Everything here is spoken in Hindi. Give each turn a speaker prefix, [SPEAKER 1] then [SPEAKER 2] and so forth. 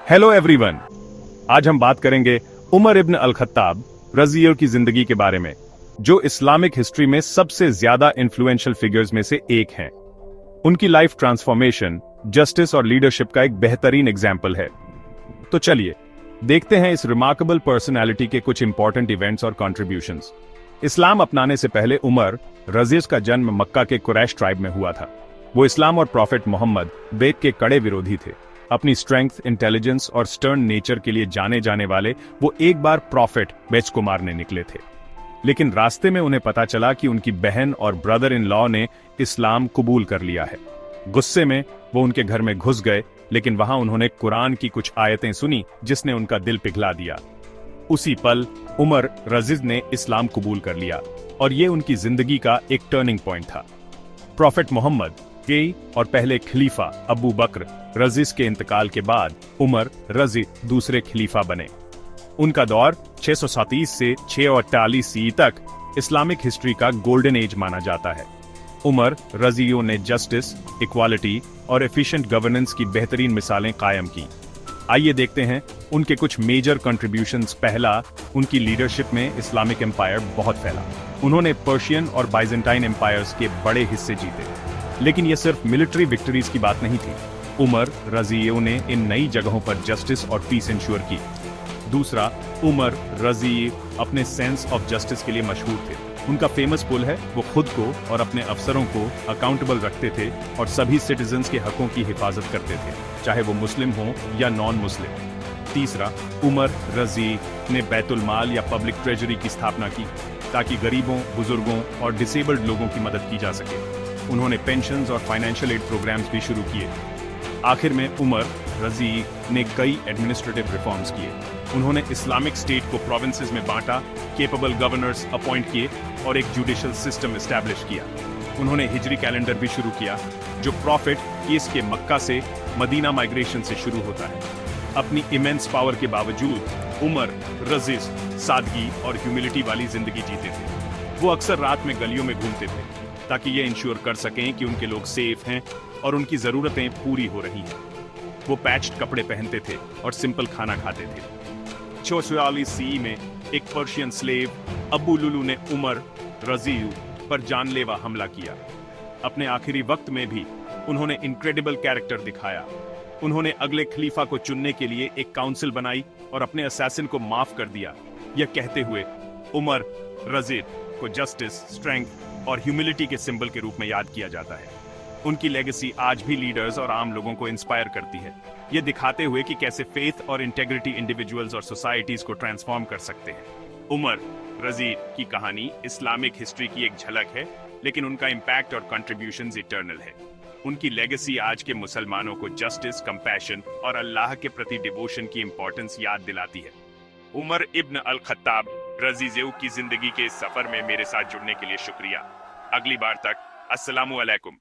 [SPEAKER 1] Hello everyone. आज हम बात करेंगे उमर इब्न अल खत्ताब रज़ियल्लाहु की जिंदगी के बारे में, जो इस्लामिक हिस्ट्री में सबसे ज्यादा इन्फ्लुएंशियल फिगर्स में से एक हैं। उनकी लाइफ ट्रांसफॉर्मेशन, जस्टिस और लीडरशिप का एक बेहतरीन एग्जाम्पल है। तो चलिए देखते हैं इस रिमार्केबल पर्सनैलिटी के कुछ इंपॉर्टेंट इवेंट्स और कॉन्ट्रीब्यूशंस। इस्लाम अपनाने से पहले उमर रज़ियस का जन्म मक्का के कुरैश ट्राइब में हुआ था। वो इस्लाम और प्रॉफिट मोहम्मद बेग के कड़े विरोधी थे। अपनी स्ट्रेंथ, इंटेलिजेंस और स्टर्न नेचर के लिए जाने जाने वाले वो एक बार प्रॉफिट बेच को मारने निकले थे, लेकिन रास्ते में उन्हें पता चला कि उनकी बहन और ब्रदर इन लॉ ने इस्लाम कबूल कर लिया है। गुस्से में वो उनके घर में घुस गए, लेकिन वहां उन्होंने कुरान की कुछ आयतें सुनी जिसने उनका दिल पिघला दिया। उसी पल उमर रज़िज ने इस्लाम कबूल कर लिया और ये उनकी जिंदगी का एक टर्निंग पॉइंट था। प्रॉफिट मोहम्मद के और पहले खलीफा अबू बकर रज़िज के इंतकाल के बाद उमर रज़ी दूसरे खलीफा बने। उनका दौर 637 से 648 सी तक इस्लामिक हिस्ट्री का गोल्डन एज माना जाता है। उमर रज़ियों ने जस्टिस, इक्वालिटी और एफिशिएंट गवर्नेंस की बेहतरीन मिसालें कायम की। आइए देखते हैं उनके कुछ मेजर कंट्रीब्यूशंस। पहला, उनकी लीडरशिप में इस्लामिक एम्पायर बहुत फैला। उन्होंने पर्शियन और बाइजेंटाइन एम्पायर्स के बड़े हिस्से जीते, लेकिन यह सिर्फ मिलिट्री विक्ट्रीज की बात नहीं थी। उमर रज़ियों ने इन नई जगहों पर जस्टिस और पीस इंश्योर की। दूसरा, उमर रज़ी अपने सेंस ऑफ जस्टिस के लिए मशहूर थे। उनका फेमस पुल है, वो खुद को और अपने अफसरों को अकाउंटेबल रखते थे और सभी सिटीजन्स के हकों की हिफाजत करते थे, चाहे वो मुस्लिम हो या नॉन मुस्लिम। तीसरा, उमर रज़ी ने बैतुल माल या पब्लिक ट्रेजरी की स्थापना की ताकि गरीबों, बुजुर्गों और डिसेबल्ड लोगों की मदद की जा सके। उन्होंने पेंशन्स और फाइनेंशियल एड प्रोग्राम्स भी शुरू किए। आखिर में उमर रज़ी ने कई एडमिनिस्ट्रेटिव रिफॉर्म्स किए। उन्होंने इस्लामिक स्टेट को प्रोविंसेस में बांटा, केपेबल गवर्नर्स अपॉइंट किए और एक जुडिशियल सिस्टम एस्टैब्लिश किया। उन्होंने हिजरी कैलेंडर भी शुरू किया, जो प्रॉफिट केस के मक्का से मदीना माइग्रेशन से शुरू होता है। अपनी इमेंस पावर के बावजूद उमर रज़िज सादगी और ह्यूमिलिटी वाली जिंदगी जीते थे। वो अक्सर रात में गलियों में घूमते थे ताकि ये इंश्योर कर सकें कि उनके लोग सेफ हैं और उनकी जरूरतें पूरी हो रही हैं। वो पैच्ड कपड़े पहनते थे और सिंपल खाना खाते थे। 646 सी में एक पर्शियन स्लेव अबू लुलू ने उमर रज़ी पर जानलेवा हमला किया। अपने आखिरी वक्त में भी उन्होंने इनक्रेडिबल कैरेक्टर दिखाया। उन्होंने अगले खलीफा को चुनने के लिए एक काउंसिल बनाई और अपने असैसिन को माफ कर दिया, यह कहते हुए उमर रज़ी को जस्टिस, स्ट्रेंथ और ह्यूमिलिटी के सिंबल के रूप में याद किया जाता है। उनकी लेगेसी आज भी लीडर्स और आम लोगों को इंस्पायर करती है, ये दिखाते हुए कि कैसे फेथ और इंटेग्रिटी इंडिविजुअल्स और सोसाइटीज को ट्रांसफॉर्म कर सकते हैं। उमर रज़ी की कहानी इस्लामिक हिस्ट्री की एक झलक है, लेकिन उनका इम्पैक्ट और कंट्रीब्यूशंस इटर्नल है। उनकी लेगेसी आज के मुसलमानों को जस्टिस, कंपैशन और अल्लाह के प्रति डिवोशन की इंपॉर्टेंस याद दिलाती है। उमर इब्न अल खत्ताब रज़ियल्लाहु की जिंदगी के इस सफर में मेरे साथ जुड़ने के लिए शुक्रिया। अगली बार तक अस्सलामु अलैकुम।